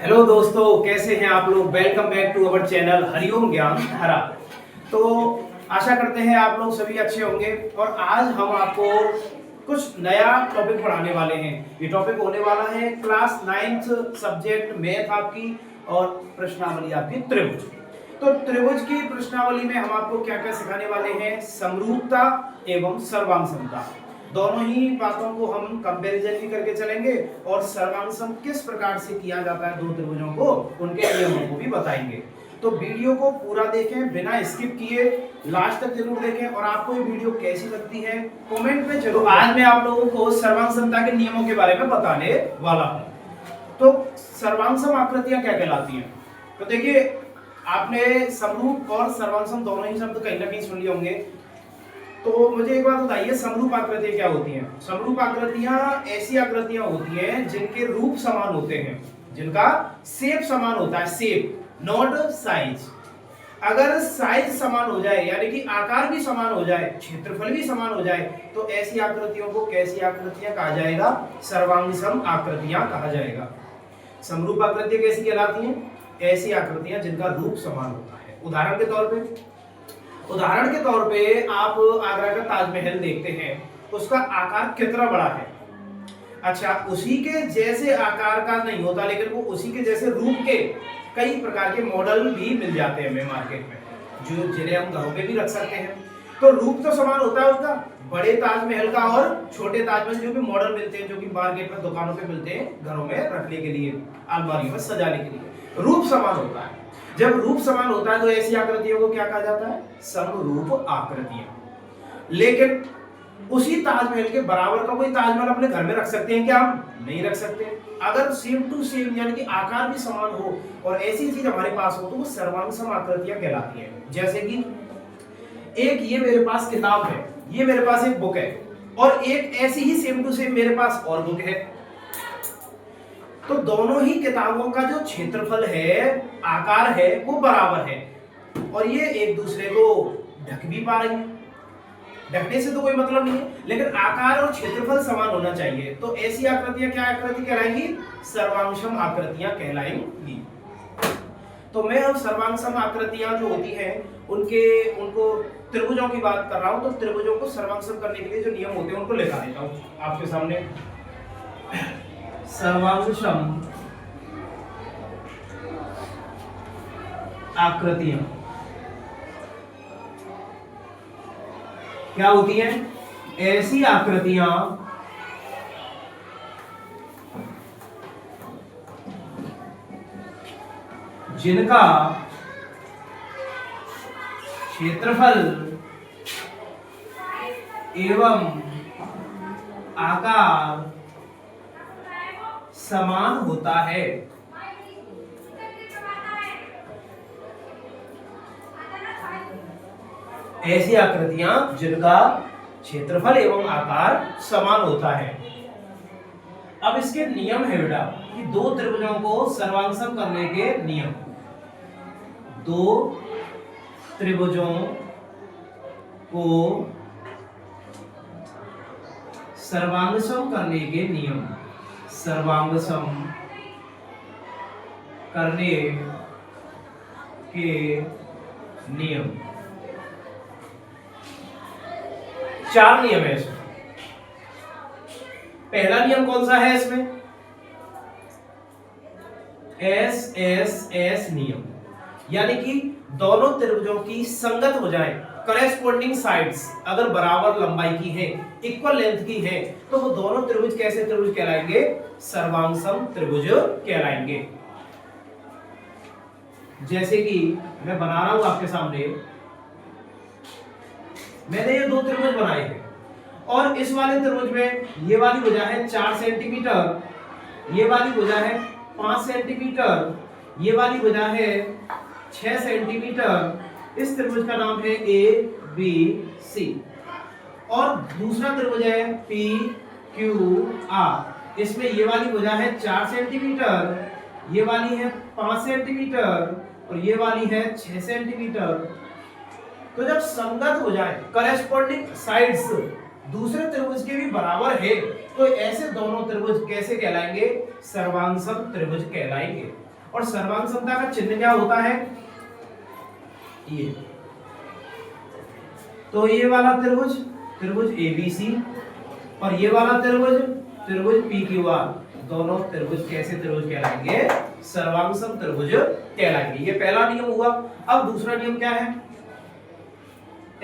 Hello दोस्तों, कैसे हैं आप लोग। Welcome back to our channel Hariom Gyan Hara. तो आशा करते हैं आप लोग सभी अच्छे होंगे और आज हम आपको कुछ नया टॉपिक पढ़ाने वाले हैं। ये टॉपिक होने वाला है क्लास 9th सब्जेक्ट मैथ आपकी और प्रश्नावली आपकी त्रिभुज। तो त्रिभुज की प्रश्नावली में हम आपको क्या क्या सिखाने वाले हैं, समरूपता एवं सर्वांग समता। दोनों ही बातों को हम कंपैरिजन भी करके चलेंगे और सर्वांग किस प्रकार से किया जाता है दो त्रिभुजों को, उनके नियमों को भी बताएंगे। तो वीडियो को पूरा देखें, बिना स्किप किए लास्ट तक जरूर देखें। और आपको ये वीडियो कैसी लगती है कमेंट में जरूर। आज मैं आप लोगों को सर्वांग के नियमों के बारे में बताने वाला हूं। तो सर्वांग आकृतियां क्या कहलाती हैं। तो देखिए, आपने समरूप और सर्वांग दोनों ही शब्द कहीं ना कहीं सुन लिए होंगे। तो मुझे एक बात बताइए, समरूप आकृतियां क्या होती हैं। समरूप आकृतियां ऐसी आकृतियां होती हैं जिनके रूप समान होते हैं, जिनका शेप समान होता है, शेप नॉट साइज। अगर साइज समान हो जाए यानी कि आकार भी समान हो जाए, क्षेत्रफल भी समान हो जाए, तो ऐसी आकृतियों को कैसी आकृतियां कहा जाएगा, सर्वांग सम आकृतियां कहा जाएगा। समरूप आकृतियां कैसी कहलाती हैं, ऐसी आकृतियां जिनका रूप समान होता है। उदाहरण के तौर पे आप आगरा का ताजमहल देखते हैं, उसका आकार कितना बड़ा है। अच्छा, उसी के जैसे आकार का नहीं होता, लेकिन वो उसी के जैसे रूप के कई प्रकार के मॉडल भी मिल जाते हैं हमें मार्केट में, जो जिन्हें हम घरों में भी रख सकते हैं। तो रूप तो समान होता है उसका, बड़े ताजमहल का और छोटे ताजमहल जो भी मॉडल मिलते हैं, जो कि मार्केट में दुकानों पे मिलते हैं घरों में रखने के लिए, अलमारी में सजाने के लिए, रूप समान होता है। जब रूप समान होता है तो ऐसी आकृतियों को क्या कहा जाता है, समरूप आकृतियां। लेकिन उसी ताजमहल के बराबर का कोई ताजमहल अपने घर में रख सकते हैं क्या, हम नहीं रख सकते। अगर सेम टू सेम यानी कि आकार भी समान हो और ऐसी चीज हमारे पास हो तो वो सर्वांग सम आकृतियां कहलाती हैं। जैसे कि एक ये मेरे पास किताब है, ये मेरे पास एक बुक है, और एक ऐसी ही सेम टू सेम मेरे पास और बुक है। तो दोनों ही किताबों का जो क्षेत्रफल है, आकार है, वो बराबर है और ये एक दूसरे को ढक भी पा रही है। ढकने से तो कोई मतलब नहीं है, लेकिन आकार और क्षेत्रफल समान होना चाहिए। तो ऐसी आकृतियां क्या आकृति कहलाएंगी, सर्वांग आकृतियां कहलाएंगी। तो मैं अब सर्वांग आकृतियां जो होती हैं उनको त्रिभुजों की बात कर रहा हूं। तो त्रिभुजों को सर्वांग करने के लिए जो नियम होते हैं उनको लिखा देता हूं आपके सामने। सर्वांग आकृतियां क्या होती हैं, ऐसी आकृतियां जिनका क्षेत्रफल एवं आकार समान होता है। ऐसी आकृतियां जिनका क्षेत्रफल एवं आकार समान होता है। अब इसके नियम है बेटा कि दो त्रिभुजों को सर्वांग करने के नियम। दो त्रिभुजों को सर्वांग करने के नियम। सर्वांग करने के नियम, चार नियम है इसमें। पहला नियम कौन सा है इसमें, एस नियम, यानी कि दोनों त्रिभुजों की संगत हो जाए। करेस्पॉन्डिंग साइड्स अगर बराबर लंबाई की है, इक्वल लेंथ की है, तो वो दोनों त्रिभुज कैसे त्रिभुज कहलाएंगे, सर्वांग सम त्रिभुज कहलाएंगे। जैसे कि मैं बना रहा हूं आपके सामने, मैंने ये दो त्रिभुज बनाए हैं और इस वाले त्रिभुज में ये वाली भुजा है 4 सेंटीमीटर, ये वाली भुजा है 5 सेंटीमीटर, ये वाली भुजा है 6 सेंटीमीटर। इस त्रिभुज का नाम है ABC और दूसरा त्रिभुज है PQR। इसमें ये वाली भुजा है 4 सेंटीमीटर, ये वाली है 5 सेंटीमीटर और ये वाली है 6 सेंटीमीटर। तो जब संगत हो जाए, करेस्पॉन्डिंग साइड्स दूसरे त्रिभुज के भी बराबर है, तो ऐसे दोनों त्रिभुज कैसे कहलाएंगे, सर्वांग सम त्रिभुज कहलाएंगे। और सर्वांग समता का चिन्ह क्या होता है, ये। तो ये वाला त्रिभुज, त्रिभुज ABC, और ये वाला त्रिभुज, त्रिभुज PQR, दोनों त्रिभुज कैसे त्रिभुज कहलाएंगे, सर्वांग सम त्रिभुज कहलाएंगे। ये पहला नियम हुआ। अब दूसरा नियम क्या है,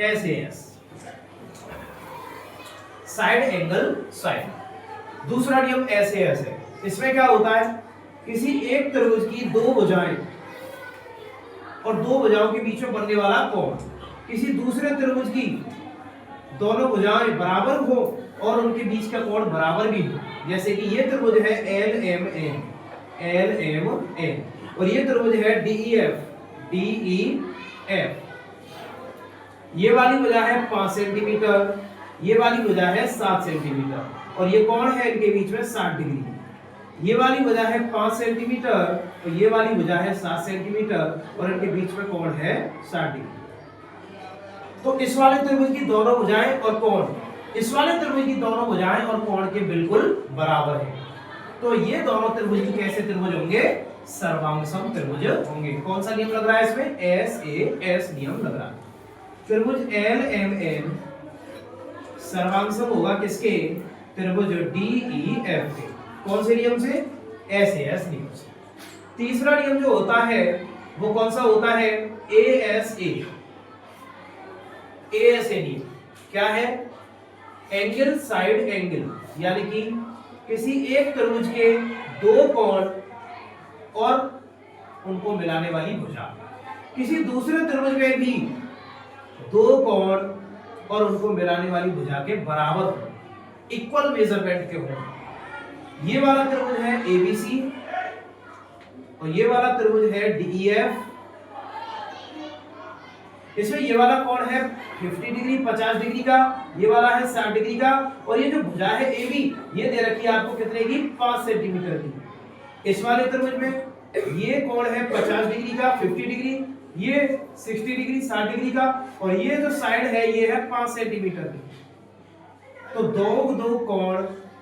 SAS, साइड एंगल साइड। दूसरा नियम SAS है। इसमें क्या होता है, किसी एक त्रिभुज की दो भुजाएं और दो भुजाओं के बीच में बनने वाला कोण किसी दूसरे त्रिभुज की दोनों भुजाएं बराबर हो और उनके बीच का कोण बराबर भी हो। जैसे कि ये त्रिभुज है LMN, और ये त्रिभुज है DEF। ये वाली भुजा है 5 सेंटीमीटर, ये वाली भुजा है 7 सेंटीमीटर, और ये कोण है इनके बीच में 60 डिग्री। ये वाली भुजा है 5 सेंटीमीटर और ये वाली भुजा है 7 सेंटीमीटर, और इनके बीच में कोण है 60 डिग्री। तो इस वाले त्रिभुज की दोनों भुजाएं और कोण इस वाले त्रिभुज की दोनों भुजाएं और कोण के बिल्कुल बराबर है। तो ये दोनों त्रिभुज कैसे त्रिभुज होंगे, सर्वांग सम त्रिभुज होंगे। कौन सा नियम लग रहा है इसमें, SAS नियम लग रहा है। त्रिभुज LMN सर्वांग सम होगा किसके, त्रिभुज DEF के। कौन से नियम से, SAS नियम से। तीसरा नियम जो होता है वो कौन सा होता है, ASA नियम। क्या है, एंगल साइड एंगल, यानी कि किसी एक त्रिभुज के दो कोण और उनको मिलाने वाली भुजा किसी दूसरे त्रिभुज में भी दो कोण और उनको मिलाने वाली भुजा के बराबर हो, इक्वल मेजरमेंट के हो। ये वाला त्रिभुज है ABC और ये वाला त्रिभुज है DEF। इसमें ये वाला कोण है 50 डिग्री 50 डिग्री का, ये वाला है 60 डिग्री का, और ये जो भुजा है AB ये दे रखी है आपको कितने की, 5 सेंटीमीटर की। इस वाले त्रिभुज में ये कोण है 50 डिग्री का 50 डिग्री, ये 60 डिग्री 60 डिग्री का, और ये जो साइड है ये है 5 सेंटीमीटर की। तो दो कोण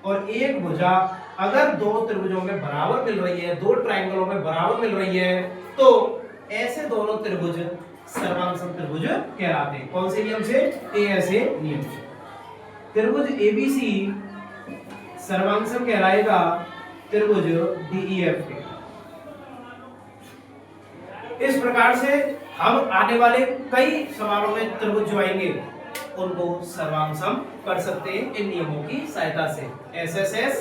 और एक भुजा अगर दो त्रिभुजों में बराबर मिल रही है, दो ट्रायंगलों में बराबर मिल रही है, तो ऐसे दोनों त्रिभुज सर्वांग सम त्रिभुज कहलाते हैं। कौन से नियम से, ASA नियम से। त्रिभुज ABC सर्वांग सम कहलाएगा त्रिभुज DEF के। इस प्रकार से हम आने वाले कई सवालों में त्रिभुज जो आएंगे उनको सर्वांग सम कर सकते हैं इन नियमों की सहायता से, SSS,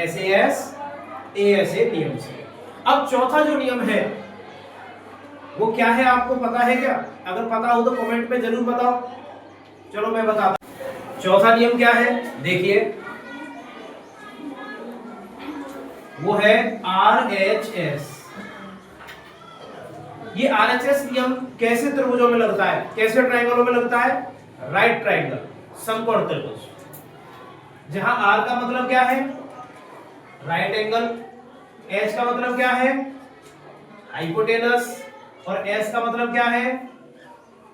SAS, ASA नियम से। अब चौथा जो नियम है वो क्या है, आपको पता है क्या? अगर पता हो तो कमेंट में जरूर बताओ। चलो मैं बताता हूं। चौथा नियम क्या है, देखिए वो है RHS। ये RHS नियम कैसे त्रिभुजों में लगता है, कैसे ट्रायंगलों में लगता है, राइट ट्रायंगल, समकोण त्रिभुज। जहां R का मतलब क्या है, राइट एंगल, H का मतलब क्या है, हाइपोटेनस, और S का मतलब क्या है,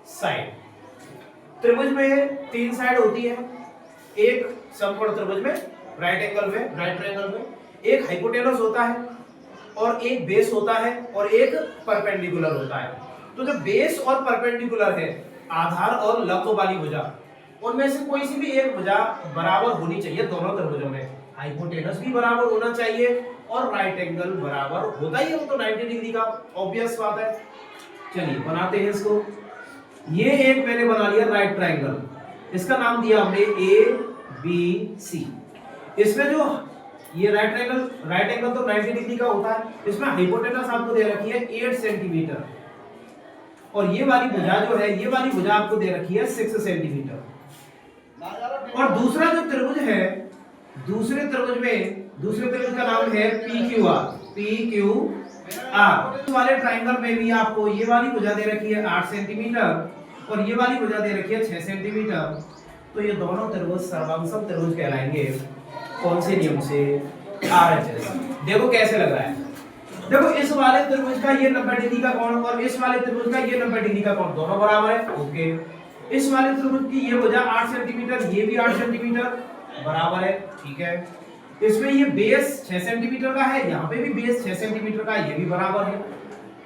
साइड। त्रिभुज में तीन साइड होती है, एक समकोण त्रिभुज में राइट एंगल में, राइट ट्रायंगल में, एक हाइपोटेनस होता है और एक बेस होता है और एक परपेंडिकुलर होता है। तो जो बेस और परपेंडिकुलर है, आधार और लंब वाली भुजा, उनमें से कोई सी भी एक भुजा बराबर होनी चाहिए दोनों त्रिभुजों में। हाइपोटेनस भी बराबर होना चाहिए और राइट एंगल बराबर होता ही है, वो तो 90 डिग्री का ऑब्वियस बात है। चलिए बनाते हैं इसको। ये एक मैंने बना लिया राइट ट्रायंगल, इसका नाम दिया हमने ABC। इसमें जो ये राइट एंगल तो 90 डिग्री का होता है, इसमें हाइपोटेनस आपको दे रखी है 8 सेंटीमीटर, और ये वाली भुजा जो है, ये वाली भुजा आपको दे रखी है 6 सेंटीमीटर। और दूसरा जो त्रिभुज है, दूसरे त्रिभुज का नाम है PQR। इस वाले ट्रायंगल में भी आपको ये वाली भुजा दे रखी है 8 सेंटीमीटर और ये वाली भुजा दे रखी है 6 सेंटीमीटर। तो ये दोनों त्रिभुज सर्वांग सम त्रिभुज कहलाएंगे। कौन से नियम से, RHS। देखो कैसे लग रहा है, देखो इस वाले त्रिभुज का ये 90 डिग्री का कोण और इस वाले त्रिभुज का ये 90 डिग्री का कोण, दोनों बराबर है, ओके। इस वाले त्रिभुज की ये भुजा 8 सेंटीमीटर, ये भी 8 सेंटीमीटर, बराबर है, ठीक है। इसमें ये बेस 6 सेंटीमीटर का है, यहाँ पे भी बेस 6 सेंटीमीटर का है, ये भी बराबर है।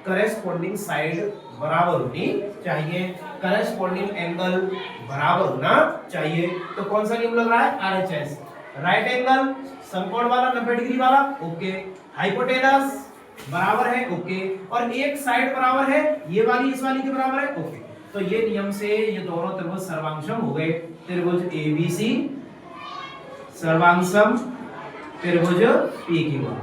करेस्पॉन्डिंग साइड बराबर होनी चाहिए, करेस्पॉन्डिंग एंगल बराबर होना चाहिए। तो कौन सा नियम लग रहा है? आरएचएस। राइट एंगल समकोण वाला 90 डिग्री वाला, ओके। हाइपोटेनस बराबर है, ओके। और एक साइड बराबर है, ये वाली इस वाली के बराबर है, ओके। तो ये नियम से ये दोनों त्रिभुज सर्वांगसम हो गए। त्रिभुज एबीसी सर्वांगसम त्रिभुज पीक्यू।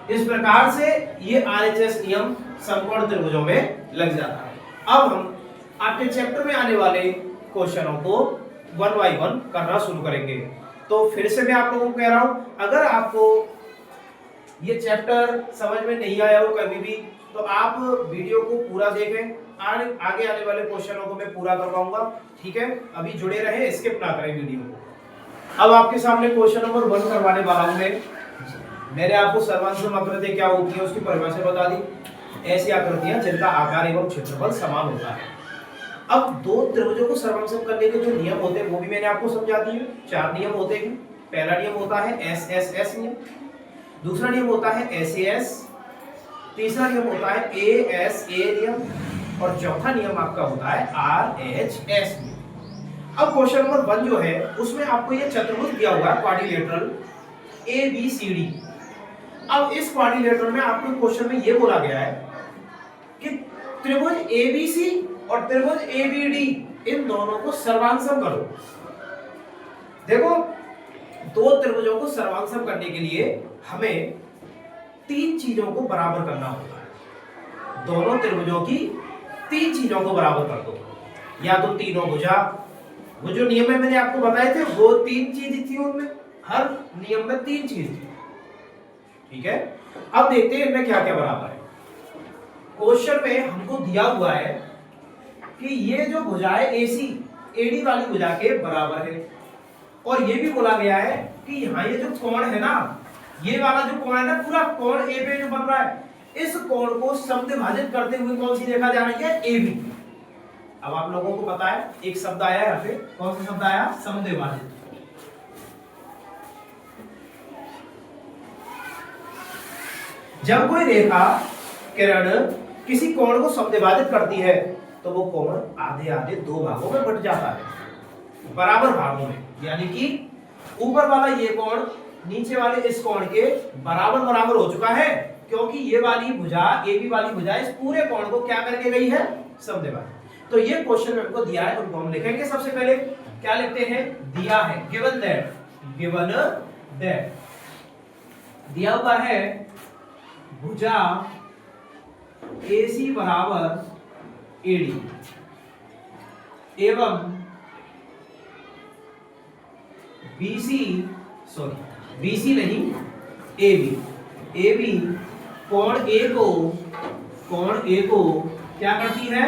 इस प्रकार से ये आरएचएस नियम समकोण त्रिभुजों में लग जाता है। अब हम आपके चैप्टर में आने वाले क्वेश्चनों को वन बाय वन करना शुरू करेंगे। तो फिर से मैं आप लोगों को कह रहा हूं, अगर आपको ये चैप्टर समझ में नहीं आया हो कभी भी, तो आप वीडियो को पूरा देखें, आगे आने वाले क्वेश्चनों को मैं पूरा करवाऊंगा, ठीक है। अभी जुड़े रहे, स्किप ना करें वीडियो को। अब आपके सामने क्वेश्चन नंबर 1 करवाने वाला हूं मैं। मैंने आपको सर्वांगसम आकृति क्या होती है उसकी परिभाषा बता दी। ऐसी आकृतियां जिनका आकार एवं क्षेत्रफल समान होता है। अब दो त्रिभुजों को सर्वांगसम करने के जो नियम होते हैं वो भी मैंने आपको समझा दिए। 4 नियम होते हैं। पहला नियम होता है एस नियम, दूसरा नियम होता है एस, तीसरा नियम होता है ए नियम, और चौथा नियम आपका होता है RHS नियम। अब क्वेश्चन नंबर 1 जो है उसमें आपको ये चतुर्भुज दिया हुआ है क्वाड्रिलेटरल ABCD। अब इस क्वाड्रिलेटरल में आपको क्वेश्चन में ये बोला गया है कि त्रिभुज ABC और त्रिभुज ABD इन दोनों को सर्वांगसम करो। देखो, दो त्रिभुजों को सर्वांगसम करने के लिए हमें 3 चीजों को बराबर करना होता है। दोनों त्रिभुजों की 3 चीजों को बराबर कर दो। या तो तीनों भुजा, वो जो नियम है मैंने आपको बताए थे वो 3 चीज थी, उनमें हर नियम में 3 चीज थी, ठीक है। अब देखते हैं इनमें क्या क्या बराबर है। क्वेश्चन में हमको दिया हुआ है कि ये जो भुजाएं AC AD वाली भुजा के बराबर है, और ये भी बोला गया है कि यहाँ ये जो कोण है ना, ये वाला जो कोण है ना, पूरा कोण A पे जो बन रहा है, इस कोण को समद्विभाजित करते हुए कौन सी रेखा जा रही है? AB। अब आप लोगों को पता है एक शब्द आया यहाँ पे, कौन सा शब्द आया? समद्विभाजित। जब कोई रेखा किरण किसी कोण को समद्विभाजित करती है तो वो कोण आधे आधे 2 भागों में बट जाता है, बराबर भागों में। यानी कि ऊपर वाला ये कोण नीचे वाले इस कोण के बराबर बराबर हो चुका है, क्योंकि ये वाली भुजा AB वाली भुजा इस पूरे कोण को क्या करके गई है? समद्विभाजित। तो ये क्वेश्चन में हमको दिया है, उनको हम लिखेंगे। सबसे पहले क्या लिखते हैं? दिया है, गिवन दैट दिया हुआ है भुजा AC बराबर AD एवं BC नहीं, AB कोण A को क्या करती है?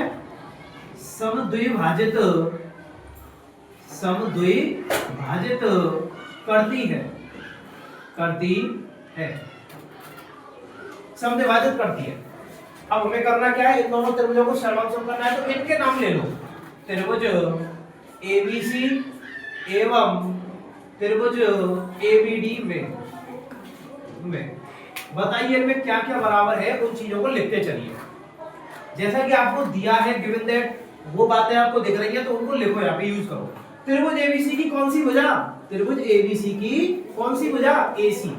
समद्विभाजित करती है, समद्विभाजित करती है। अब हमें करना क्या है? इन दोनों त्रिभुजों को सर्वांगसम करना है, तो इनके नाम ले लो। त्रिभुज ABC एवं त्रिभुज ABD में बताइए इनमें क्या क्या बराबर है, उन चीजों को लिखते चलिए। जैसा कि आपको दिया है गिवन दैट, वो बातें आपको दिख रही है तो उनको लिखो, यहाँ पे यूज करो। त्रिभुज ABC की कौन सी भुजा? त्रिभुज ABC की कौन सी भुजा? AC।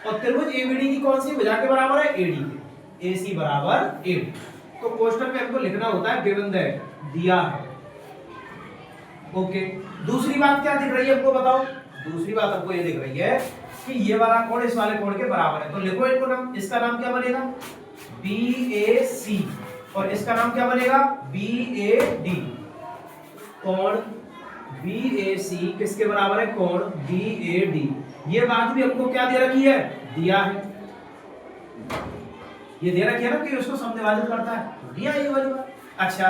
और त्रिभुज ABD की कौन सी भुजा के बराबर है? AD के। AC बराबर AD। तो क्वेश्चन में हमको लिखना होता है गिवन दैट, दिया है, ओके। दूसरी बात क्या दिख रही है हमको बताओ? दूसरी बात हमको ये दिख रही है कि ये वाला कोण इस वाले कोण के बराबर है, तो लिखो इनको नाम। इसका नाम क्या बनेगा? BAC, और इसका नाम क्या बनेगा? BAD। कोण BAC किसके बराबर है? कोण BAD। ये बात भी हमको क्या दे रखी है? दिया है। ये दे रखी है ना कि उसको समद्विभाजित करता है, दिया ये वाली बात। अच्छा,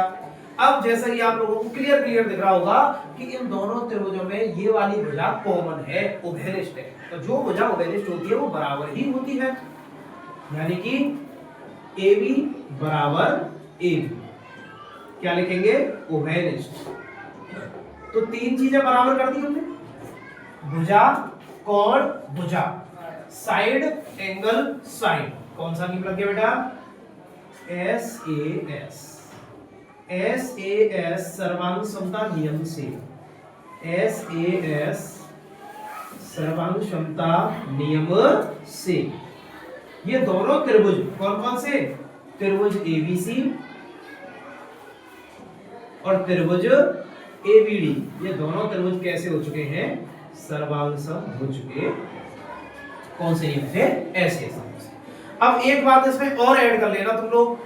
अब जैसा कि आप लोगों को क्लियर दिख रहा होगा कि इन दोनों त्रिभुजों में ये वाली भुजा कॉमन है, उभयनिष्ठ है। तो जो भुजा उभयनिष्ठ होती है वो बराबर ही होती है, यानी कि AB बराबर AB। क्या लिखेंगे? उभयनिष्ठ। तो 3 चीजें बराबर कर दी हमने। भुजा, कोण, भुजा, साइड, एंगल, साइड। कौन सा नियम लग गया बेटा? SAS। SAS सर्वांग समता नियम से, SAS सर्वांग क्षमता नियम से ये दोनों त्रिभुज कौन कौन से? त्रिभुज ABC और त्रिभुज ABD, ये दोनों त्रिभुज कैसे हो चुके हैं? सर्वांग सम हो चुके। कौन से नियम से? ऐसे। अब एक बात इसमें और ऐड कर लेना तुम लोग,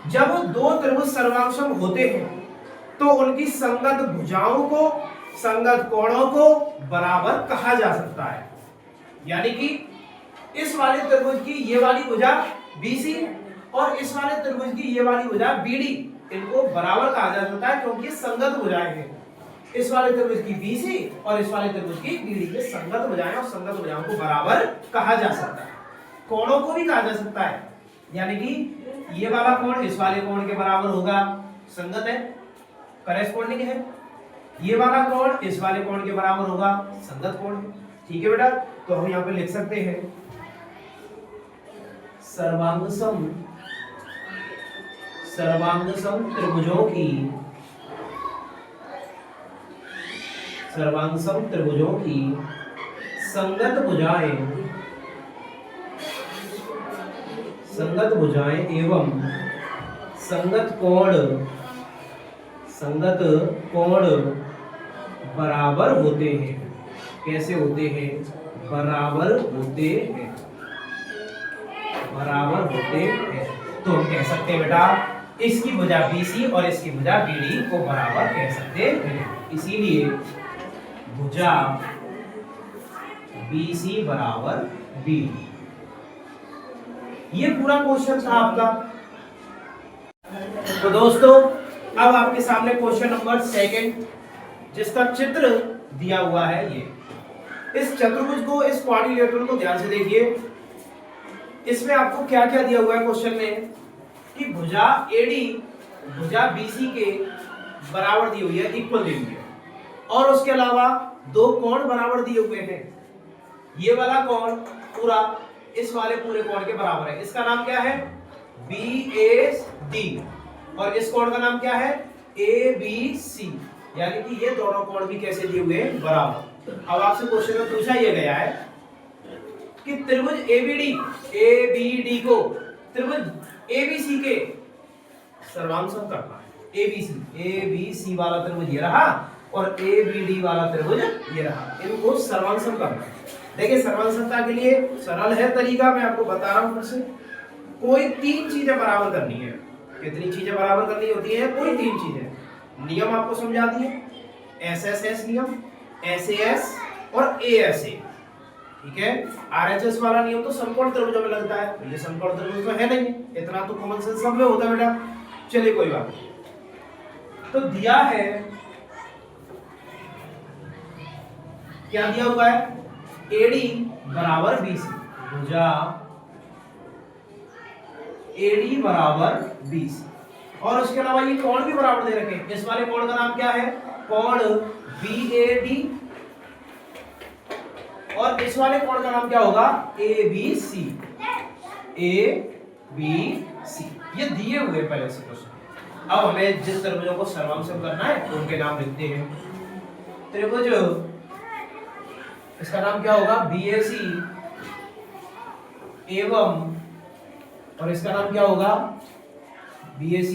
जब दो त्रिभुज सर्वांग सम होते हैं तो उनकी संगत भुजाओं को, संगत कोणों को बराबर कहा जा सकता है। यानी कि इस वाले त्रिभुज की ये वाली भुजा BC और इस वाले त्रिभुज की ये वाली भुजा BD, इनको बराबर कहा जा सकता है क्योंकि ये संगत भुजाएं हैं। इस वाले त्रिभुज की BC और इस वाले त्रिभुज की BD, ये संगत भुजाएं और संगत भुजाओं को बराबर कहा जा सकता है। कोणों को भी कहा जा सकता है, यानी कि ये वाला कोण इस वाले कोण के बराबर होगा, संगत है, करेस्पॉन्डिंग है। ये वाला कोण इस वाले कोण के बराबर होगा, संगत कोण है। ठीक है बेटा, तो हम यहाँ पे लिख सकते हैं सर्वांग सम त्रिभुजों की, सर्वांग सम त्रिभुजों की संगत भुजाएं एवं संगत कोण बराबर होते हैं। कैसे होते हैं? बराबर होते हैं। तो हम कह सकते हैं बेटा इसकी भुजा BC और इसकी भुजा BD को बराबर कह सकते हैं। इसीलिए भुजा BC बराबर BD। ये पूरा क्वेश्चन था आपका। तो दोस्तों अब आपके सामने क्वेश्चन नंबर 2 जिसका चित्र दिया हुआ है। ये इस चतुर्भुज को, इस क्वाड्रिलेटरल को ध्यान से देखिए। इसमें आपको क्या क्या दिया हुआ है क्वेश्चन में कि भुजा AD भुजा BC के बराबर दी हुई है, इक्वल दी हुई है, और उसके अलावा दो कोण बराबर दिए हुए हैं। ये वाला कोण पूरा इस वाले पूरे कोण के बराबर है, इसका नाम क्या है? BAD, और इस कोण का नाम क्या है? ABC। यानी कि ये दोनों कोण भी कैसे दिए हुए हैं? बराबर। अब आपसे क्वेश्चन में पूछा यह गया है कि त्रिभुज ABD को त्रिभुज ABC के सर्वांग सम करना है। ABC वाला त्रिभुज ये रहा और ABD वाला त्रिभुज ये रहा, इनको सर्वांग सम करना है। देखिए सर्वांग समता के लिए सरल है तरीका, मैं आपको बता रहा हूं फिर से। कोई 3 चीजें बराबर करनी है। कितनी चीजें बराबर करनी होती है? कोई 3 चीजें। नियम आपको समझा दिए, SSS नियम, SAS और ASA। ठीक है, RHS वाला नियम तो समकोण त्रिभुजों में लगता है, ये समकोण त्रिभुज में है नहीं, इतना तो कॉमन सेंस सब में होता है बेटा। चलिए कोई बात नहीं। तो दिया है, क्या दिया हुआ है? AD बराबर BC, भुजा AD बराबर BC, और उसके अलावा ये कोण भी बराबर दे रखे हैं। इस वाले कोण का नाम क्या है? कोण BAD, और इस वाले कोण का नाम क्या होगा? ABC। ये दिए हुए पहले से क्वेश्चन। अब हमें जिस त्रिभुजों को सर्वांग सम करना है उनके नाम लिखते हैं। त्रिभुज, इसका नाम क्या होगा? BAC एवं, और इसका नाम क्या होगा? BAC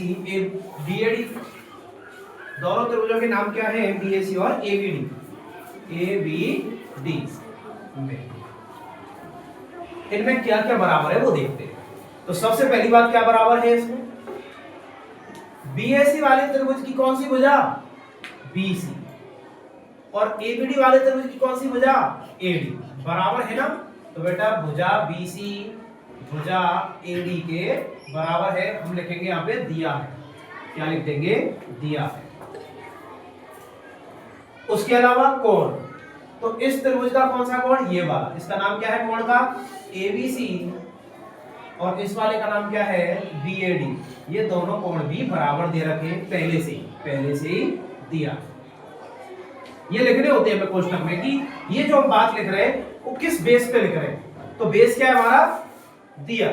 BAD। दोनों त्रिभुजों के नाम क्या है? BAC और ABD। इनमें क्या क्या बराबर है वो देखते हैं। तो सबसे पहली बात क्या बराबर है इसमें? BAC वाले त्रिभुज की कौन सी भुजा? BC, और ABD वाले त्रिभुज की कौन सी भुजा? AD। बराबर है ना? तो बेटा भुजा BC भुजा AD के बराबर है। हम लिखेंगे यहाँ पे दिया है। क्या लिख देंगे? दिया है। उसके अलावा कोण, तो इस त्रिभुज का कौन सा कोण? ये वाला, इसका नाम क्या है कोण का? ABC, और इस वाले का नाम क्या है? BAD। ये दोनों कोण भी बराबर दे रखे पहले से ही दिया। ये लिखने होते हैं हमें कोष्टक में कि ये जो हम बात लिख रहे हैं वो किस बेस पे लिख रहे हैं। तो बेस क्या है हमारा, दिया।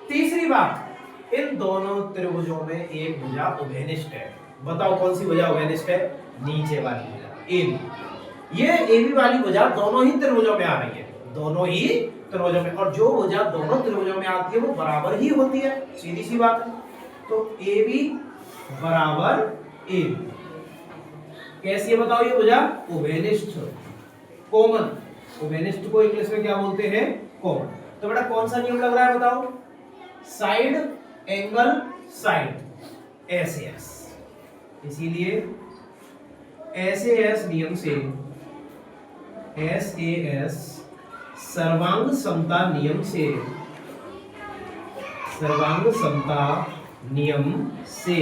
तीसरी बात, इन दोनों त्रिभुजों में एक भुजा उभयनिष्ठ है। बताओ कौन सी भुजा उभयनिष्ठ है, नीचे वाली भुजा AB। ये AB वाली भुजा दोनों ही त्रिभुजों में आ रही है, दोनों ही त्रिभुजों में, और जो भुजा दोनों त्रिभुजों में आती है वो बराबर ही होती है, सीधी सी बात है। तो AB बराबर AB कैसी है बताओ ये भुजा, उभयनिष्ठ, कॉमन। उभयनिष्ठ को इंग्लिश में क्या बोलते हैं, कॉमन। तो बेटा कौन सा नियम लग रहा है बताओ, साइड एंगल साइड, SAS। इसीलिए SAS नियम से, SAS सर्वांग समता नियम से, सर्वांग समता नियम से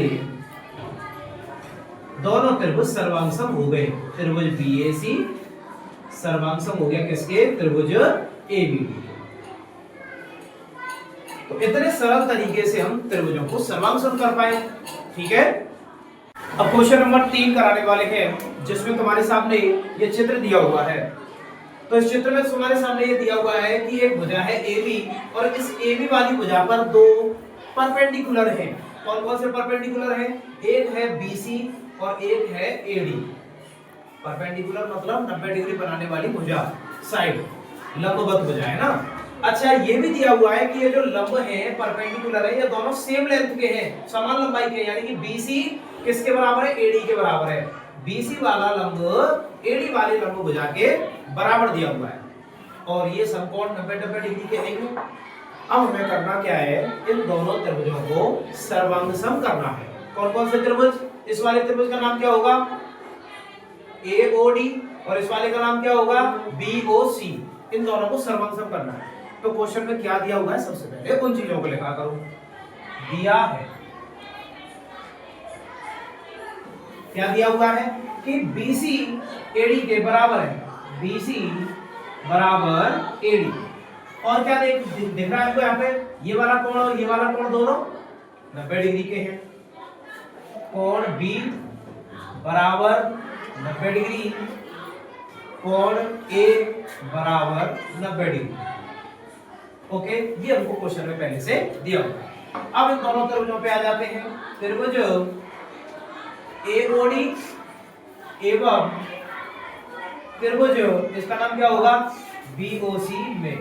दोनों त्रिभुज सर्वांगसम हो गए। त्रिभुज BAC सर्वांगसम हो गया किसके, त्रिभुज ABD। तो इतने सरल तरीके से हम त्रिभुजों को सर्वांगसम कर पाए, ठीक है। अब क्वेश्चन नंबर 3 कराने वाले हैं, जिसमें तुम्हारे सामने ये चित्र दिया हुआ है। तो इस चित्र में तुम्हारे सामने ये दिया हुआ है कि एक भुजा है AB, और इस AB वाली भुजा पर दो परपेंडिकुलर हैं। कौन कौन से परपेंडिकुलर हैं, एक है BC और एक है AD। परपेंडिकुलर मतलब 90 डिग्री बनाने वाली भुजा, साइड लंबवत भुजा है ना। अच्छा ये भी दिया हुआ है कि ये जो लंब है परपेंडिकुलर है, ये दोनों सेम लेंथ के हैं, समान लंबाई के, यानी कि BC किसके बराबर है, AD के बराबर है। BC वाला लंब AD वाले लंब भुजा के बराबर दिया हुआ है, और ये समकोण 90 डिग्री के हैं। अब हमें करना क्या है, इन दोनों त्रिभुजों को सर्वांगसम करना है। कौन कौन से त्रिभुज, इस वाले त्रिभुज का नाम क्या होगा, AOD, और इस वाले का नाम क्या होगा, BOC। इन दोनों को सर्वांगसम करना है। तो क्वेश्चन में क्या दिया हुआ है, सबसे पहले उन चीजों को लिखा करो। दिया है, क्या दिया हुआ है कि BC AD के बराबर है, BC बराबर AD। और क्या दिख रहा है आपको यहाँ पे, ये वाला कोण और ये वाला कोण दोनों 90 डिग्री के हैं। कोण B बराबर 90 डिग्री, कोण A बराबर 90 डिग्री। ओके, ये हमको क्वेश्चन में पहले से दिया हुआ है। अब इन दोनों त्रिभुजों पे आ जाते हैं। त्रिभुज AOD एवं त्रिभुज, इसका नाम क्या होगा, BOC में।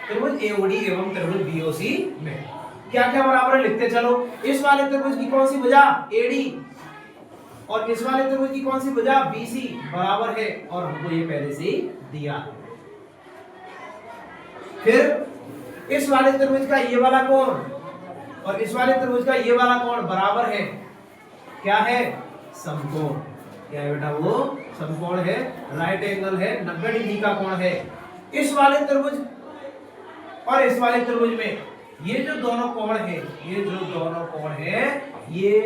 त्रिभुज AOD एवं त्रिभुज BOC में क्या क्या बराबर है, लिखते चलो। इस वाले त्रिभुज की कौन सी भुजा, AD, और इस वाले त्रिभुज की कौन सी भुजा, BC बराबर है, और हमको ये पहले से ही दिया है। फिर इस वाले त्रिभुज का ये वाला कोण और इस वाले त्रिभुज का ये वाला कोण बराबर है, क्या है, समकोण। क्या है बेटा, वो समकोण है, राइट एंगल है, 90 डिग्री का कोण है। इस वाले त्रिभुज और इस वाले त्रिभुज में ये जो दोनों कोण है, ये जो दोनों कोण है, ये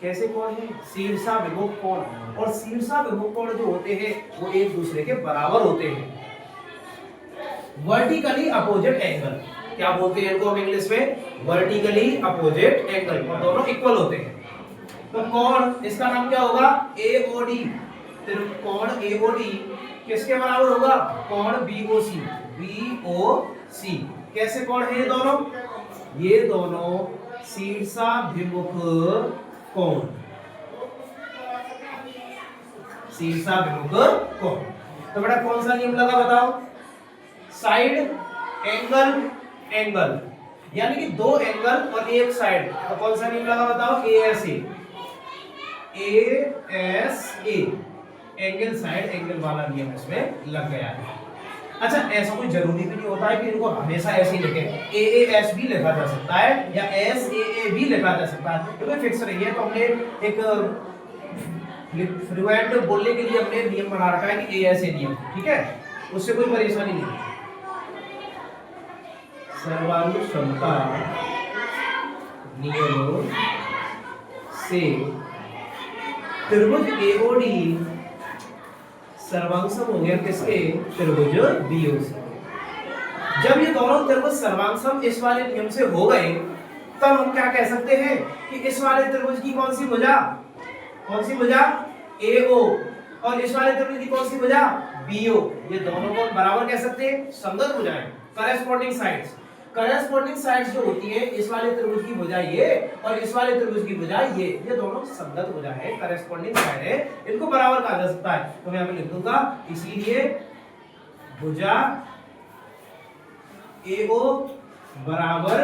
कैसे कोण है, शीर्षाभिमुख कोण। और शीर्षाभिमुख कोण जो होते हैं वो एक दूसरे के बराबर होते हैं, वर्टिकली अपोजिट एंगल। क्या बोलते हैं इनको हम इंग्लिश में, वर्टिकली अपोजिट एंगल, और दोनों इक्वल होते हैं। तो कोण, इसका नाम क्या होगा, AOD। कोण AOD किसके बराबर होगा, कोण BOC। BOC कैसे कोण है ये दोनों, ये दोनों शीर्षाभिमुख कोण, शीर्षाभिमुख कोण। तो बेटा कौन सा नियम लगा बताओ, साइड एंगल एंगल, यानी कि दो एंगल और एक साइड। तो कौन सा नियम लगा बताओ, ASA। ASA angle side angle वाला नियम इसमें लग गया है। अच्छा ऐसा कोई जरूरी भी नहीं होता है कि इनको हमेशा ऐसे ही लिखें, AAS भी लिखा जा सकता है या SAA भी लिखा जा सकता है, तो फिक्स नहीं है। तो हमने एक फ्लुएंट बोलने के लिए हमने नियम बना रखा है कि ASA नियम, ठीक है, उससे कोई परेशानी नहीं। सर्वानुक्षमता नियमों से त्रिभुज AOD सर्वांगसम हो गया किसके, त्रिभुज BOC। जब ये दोनों त्रिभुज सर्वांगसम इस वाले नियम से हो गए, तब हम क्या कह सकते हैं कि इस वाले त्रिभुज की कौन सी भुजा, कौन सी भुजा? AO। और इस वाले त्रिभुज की कौन सी भुजा? BO। ये दोनों को बराबर कह सकते हैं, संगत भुजाएं, करेस्पॉन्डिंग साइड्स। करेस्पॉन्डिंग साइड्स जो होती है, इस वाले त्रिभुज की भुजा ये और इस वाले त्रिभुज की भुजा ये दोनों संगत भुजा है, करेस्पॉन्डिंग साइड है, इनको बराबर कहा जा सकता है। तो मैं यहां पे लिख दूंगा, इसीलिए भुजा AO बराबर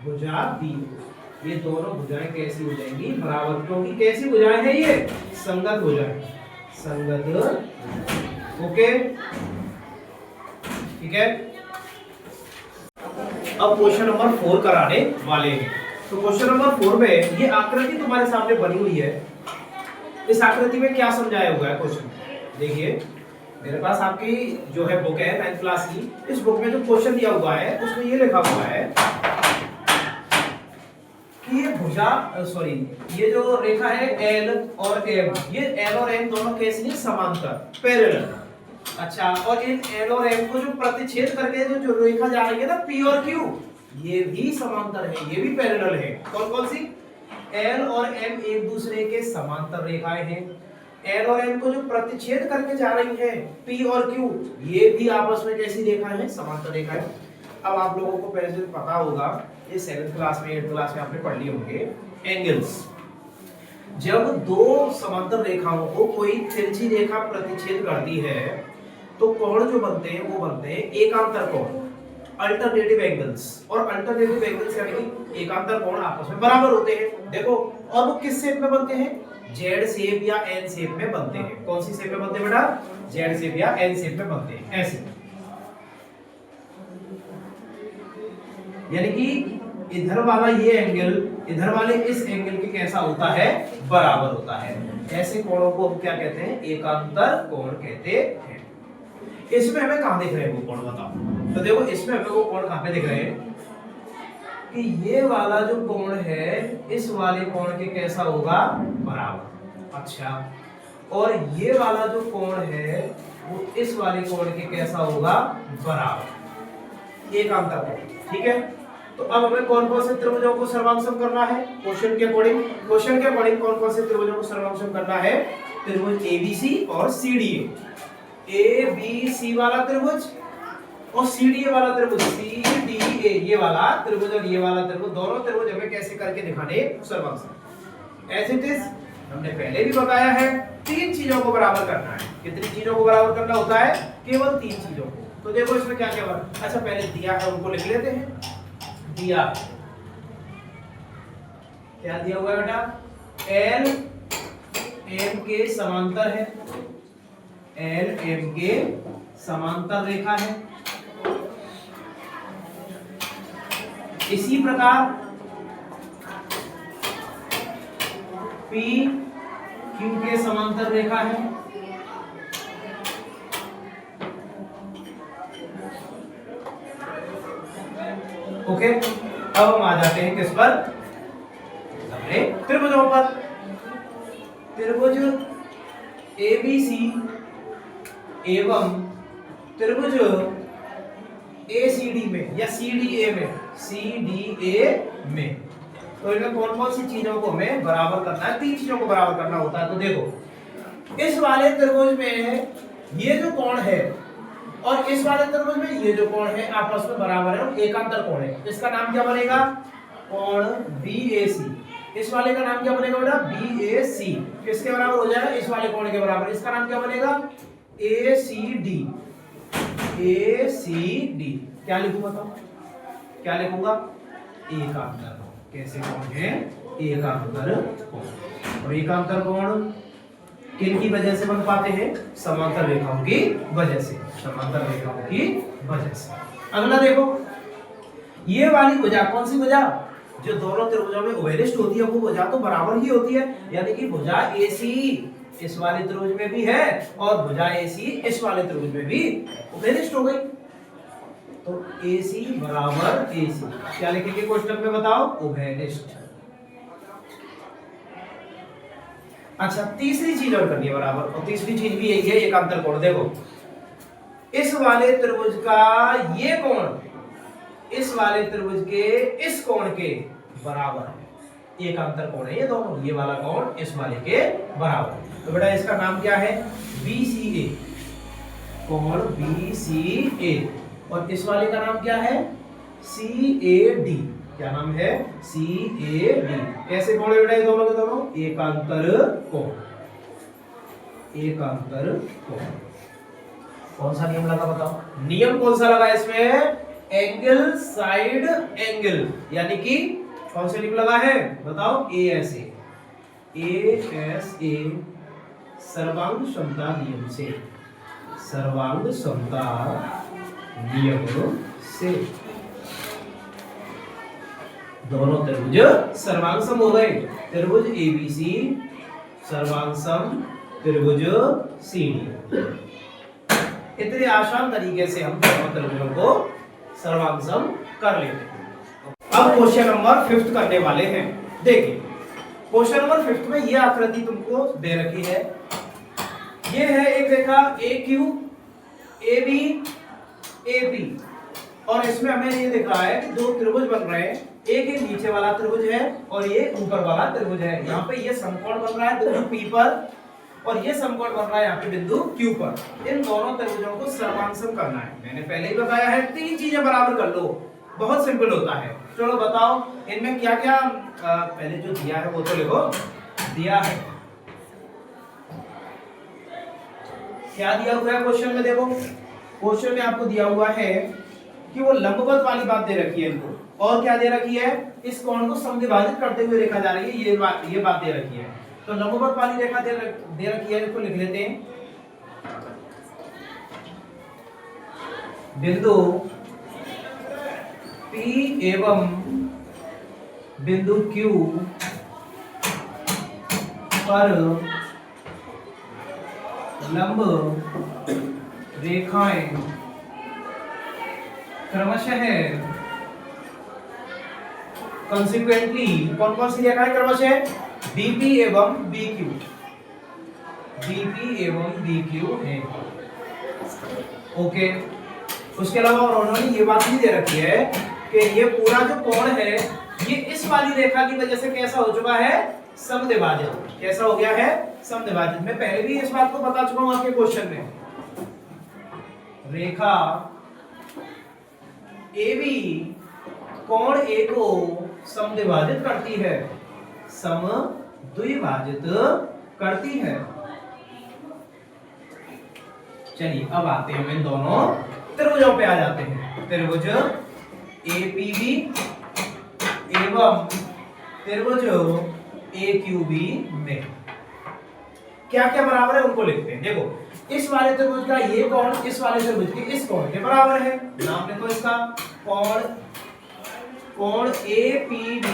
भुजा BO। ये दोनों भुजाएं कैसी हो जाएंगी? बराबर, क्योंकि कैसी भुजाएं हैं ये? संगत भुजाएं, संगत। ओके, ठीक है। अब क्वेश्चन नंबर 4 कराने वाले हैं। तो क्वेश्चन नंबर 4 में ये आकृति तुम्हारे सामने बनी हुई है। इस आकृति में क्या समझाया हुआ है क्वेश्चन? देखिए, मेरे पास आपकी जो है बुक है 9th क्लास की, इस बुक में जो क्वेश्चन दिया हुआ है उसमें ये लिखा हुआ है कि ये भुजा ये जो रेखा है L और M, ये L और M दोनों कैसी नहीं? समांतर, पैरेलल। अच्छा, और इन L और M को जो प्रतिच्छेद करके जो रेखा जा रही है ना P और Q, ये भी समांतर है, ये भी पैरेलल है। कौन कौन सी? L और M एक दूसरे के समांतर रेखाएं हैं। L और M को जो प्रतिच्छेद करके जा रही है P और Q, ये भी आपस में कैसी रेखाएं हैं? समांतर रेखाएं। अब आप लोगों को पहले से पता होगा, ये 7th क्लास में 8th क्लास में आपने पढ़ लिए होंगे, एंगल्स। जब दो समांतर रेखाओं को कोई तिरछी रेखा प्रतिच्छेद करती है तो कोण जो बनते हैं वो बनते हैं एकांतर कोण, अल्टरनेटिव एंगल्स। और अल्टरनेटिव एंगल्स यानी कि एकांतर कोण आपस में बराबर होते हैं। देखो, और वो किस शेप में बनते हैं? जेड शेप या एन शेप में बनते हैं। कौन सी शेप में बनते हैं बेटा? जेड शेप या एन शेप में बनते हैं, ऐसे। यानी कि इधर वाला ये एंगल इधर वाले इस एंगल के कैसा होता है? बराबर होता है। ऐसे कोणों को हम क्या कहते हैं? एकांतर कोण कहते हैं। इसमें हमें कहां दिख रहे हैं वो कोण? बताओ। तो देखो, इसमें हमें वो कोण कहां पे दिख रहे हैं कि ये वाला जो कोण है इस वाले कोण के कैसा होगा? बराबर। अच्छा, और ये वाला जो कोण है वो इस वाले कोण के कैसा होगा? बराबर, एकांतर कोण। ठीक है, तो अब हमें कौन कौन से त्रिभुजों को सर्वांशम करना है? क्वेश्चन के अकॉर्डिंग कौन कौन से त्रिभुजों को सर्वांशम करना है? त्रिभुज ABC और CDA। ABC वाला त्रिभुज और CDA वाला त्रिभुज, CDA ये वाला त्रिभुज और ये वाला त्रिभुज, दोनों त्रिभुज हमें कैसे करके दिखाने? सर्वांशम। एज इट इज हमने पहले भी बताया है, 3 चीजों को बराबर करना है। कितनी चीजों को बराबर करना होता है? केवल 3 चीजों को। तो देखो इसमें क्या क्या बराबर। अच्छा, पहले दिया है उनको लिख लेते हैं। दिया, क्या दिया हुआ है बेटा? L M के समांतर है, L M के समांतर रेखा है। इसी प्रकार P Q के समांतर रेखा है। ओके, अब हम आ जाते हैं किस पर? अपने त्रिभुजों पर। त्रिभुज ABC एवं त्रिभुज ACD में या CDA में, तो इनमें कौन कौन सी चीजों को हमें बराबर करना है? 3 चीजों को बराबर करना होता है। तो देखो, इस वाले त्रिभुज में ये जो कोण है और इस वाले त्रिभुज में ये जो कोण है आपस में बराबर है और एकांतर कोण है। इसका नाम क्या बनेगा? कोण BAC। इस वाले का नाम क्या बनेगा बेटा? BAC। किसके बराबर हो जाएगा? इस वाले कोण के बराबर। इसका नाम क्या बनेगा? ACD। क्या लिखूं बताओ? क्या लिखूंगा? एकांतर। कैसे कोण है? एकांतर कोण। और एकांतर कोण किन की वजह से बन पाते हैं? समांतर रेखाओं की वजह से, समांतर रेखाओं की वजह से। अगला देखो, ये वाली भुजा कौन सी भुजा? जो दोनों त्रिभुजों में उभयनिष्ठ होती है वो भुजा तो बराबर ही होती है। यानी कि भुजा AC इस वाले त्रिभुज में भी है और भुजा AC इस वाले त्रिभुज में भी उभयनिष्ठ हो गई। तो AC बराबर AC, क्या लिखेंगे क्वेश्चन में बताओ? उभयनिष्ठ। अच्छा, तीसरी चीज और करनी है बराबर, और तीसरी चीज भी यही है, एकांतर कोण। देखो, इस वाले त्रिभुज का ये कोण इस वाले त्रिभुज के इस कोण के बराबर है। एकांतर कोण है ये दोनों, ये वाला कोण इस वाले के बराबर। तो बेटा इसका नाम क्या है, BCA, कोण BCA। और इस वाले का नाम क्या है, CAD। क्या नाम है, CAD। कैसे कोण है बेटा ये दोनों के दोनों, एकांतर कोण, एकांतर कोण। कौन सा नियम लगा बताओ, नियम कौन सा लगा इसमें, एंगल साइड एंगल, यानी कि कौन सा नियम लगा है बताओ, ASA, ASA सर्वांग समता नियम से, सर्वांग समता नियम से। दोनों त्रिभुज सर्वांग सम हो गए, त्रिभुज ABC सर्वांग सम त्रिभुज CD। इतने आसान तरीके से हम दोनों त्रिभुजों को सर्वांग सम कर लेते हैं। अब क्वेश्चन नंबर 5 करने वाले हैं। देखिए क्वेश्चन नंबर 5 में यह आकृति तुमको दे रखी है, ये है एक रेखा AQ AB AP, और इसमें हमें ये दिख रहा है कि दो त्रिभुज बन रहे हैं, एक ये नीचे वाला त्रिभुज है और ये ऊपर वाला त्रिभुज है। यहाँ पे ये समकोण बन रहा है बिंदु P पर, और ये समकोण बन रहा है यहाँ पे बिंदु Q पर। इन दोनों त्रिभुजों को सर्वांगसम करना है, मैंने पहले ही बताया है, तीन चीजें बराबर कर लो, बहुत सिंपल होता है। चलो बताओ इनमें क्या क्या, पहले जो दिया है वो तो लिखो, दिया है क्या दिया हुआ है क्वेश्चन में, देखो क्वेश्चन में आपको दिया हुआ है कि वो लंबवत वाली बात दे रखी है इनको, और क्या दे रखी है, इस कोण को समद्विभाजित करते हुए रेखा जा रही है, ये बात दे रखी है। तो लंबवत वाली रेखा दे रखी है, इसको लिख लेते हैं, बिंदु P एवं बिंदु Q पर लंब रेखाएं क्रमशः, कंसिक्वेंटली कौन कौन सी रेखाएं क्रमशः, BP एवं BQ, BP एवं BQ है। ओके, उसके अलावा उन्होंने ये बात भी दे रखी है कि ये पूरा जो कोण है ये इस वाली रेखा की वजह से कैसा हो चुका है, समद्विभाजित। कैसा हो गया है, समद्विभाजित। मैं पहले भी इस बात को बता चुका हूं आपके क्वेश्चन में। रेखा AB कोण A को समद्विभाजित करती है, समद्विभाजित करती है। चलिए अब आते हैं हम इन दोनों त्रिभुजों पे आ जाते हैं। त्रिभुज APB एवं त्रिभुज AQB में क्या क्या बराबर है उनको लिखते हैं। देखो इस वाले त्रिभुज का ये कोण इस वाले त्रिभुज के इस कोण के बराबर है, नाम लिखो इसका, कोण APB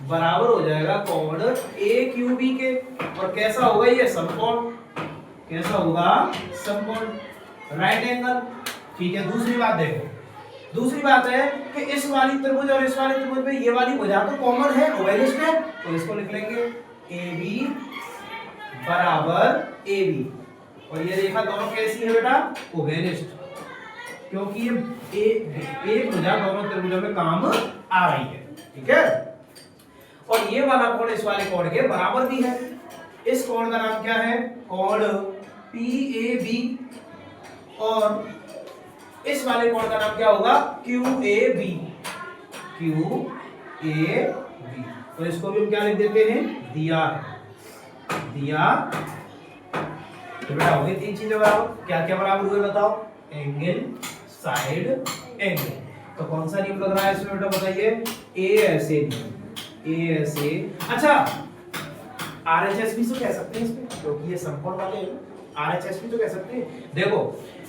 बराबर हो जाएगा कोण AQB के। और कैसा होगा ये, समकोण। कैसा होगा, समकोण, राइट एंगल। ठीक है, दूसरी बात देखो, दूसरी बात है कि इस वाली त्रिभुज और इस वाले त्रिभुज में ये वाली भुजा तो कॉमन है, ओवेलिस्ट है, तो इसको लिख लेंगे AB बराबर AB। और ये रेखा दोनों कैसी है बेटा, ओवेलिस्ट, क्योंकि ये एक भुजा दोनों त्रिभुजों में काम आ रही है। ठीक है, और ये वाला कोण इस वाले कोण के बराबर भी है। इस कोण का नाम क्या है, कोण PAB, और इस वाले कोण का नाम क्या होगा, QAB, QAB। तो इसको भी हम क्या लिख देते हैं, दिया है, दिया। तो बेटा हो गई तीन चीजें बराबर। क्या क्या बराबर हुए बताओ, एंगल साइड एंगल। तो कौन सा नियम लग रहा है इसमें बेटा बताइए, ASA नियम, ASA। अच्छा RHS भी तो कह सकते हैं इसमें, क्योंकि ये समकोण वाले हैं, RHS भी तो कह सकते हैं। देखो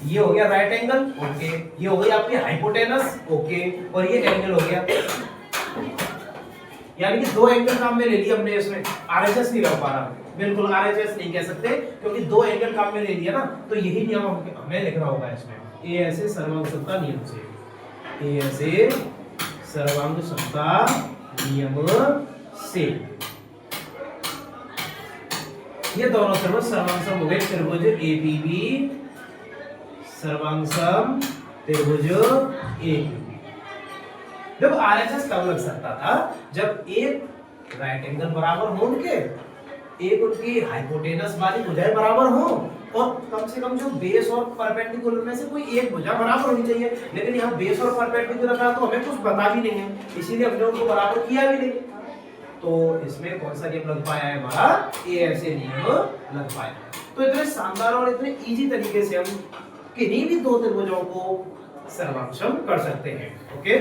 ये हो गया राइट एंगल, ओके, ये हो गई आपकी हाइपोटेनस, ओके, और ये एंगल हो गया, यानी कि दो एंगल काम में ले लिया हमने इसमें। RHS नहीं रख पा रहा, बिल्कुल RHS नहीं कह सकते, क्योंकि दो एंगल काम में ले लिया ना, तो यही नियम हमें लिखना होगा इसमें, ASA सर्वांग समता नियम से, ASA सर्वांग समता नियम से। ये दोनों त्रिभुज सर्वांगसम हो गए, त्रिभुज APB सर्वांगसम त्रिभुज AQB। जब RHS कब लग सकता था, जब एक राइट एंगल बराबर हो उनके, एक उनकी हाइपोटेनस वाली भुजाएं बराबर हो, और कम से कम जो बेस और परपेंडिकुलर में से कोई एक भुजा बराबर होनी चाहिए। लेकिन यहाँ बेस और परपेंडिकुलर का तो हमें कुछ पता भी नहीं है, इसीलिए हमने उनको बराबर किया भी नहीं। तो इसमें कौन सा नियम लग पाया है हमारा, ए ऐसे नियम लग पाया। तो इतने शानदार और इतने इजी तरीके से हम किन्हीं भी दो त्रिभुजों को सर्वाक्षम कर सकते हैं। ओके।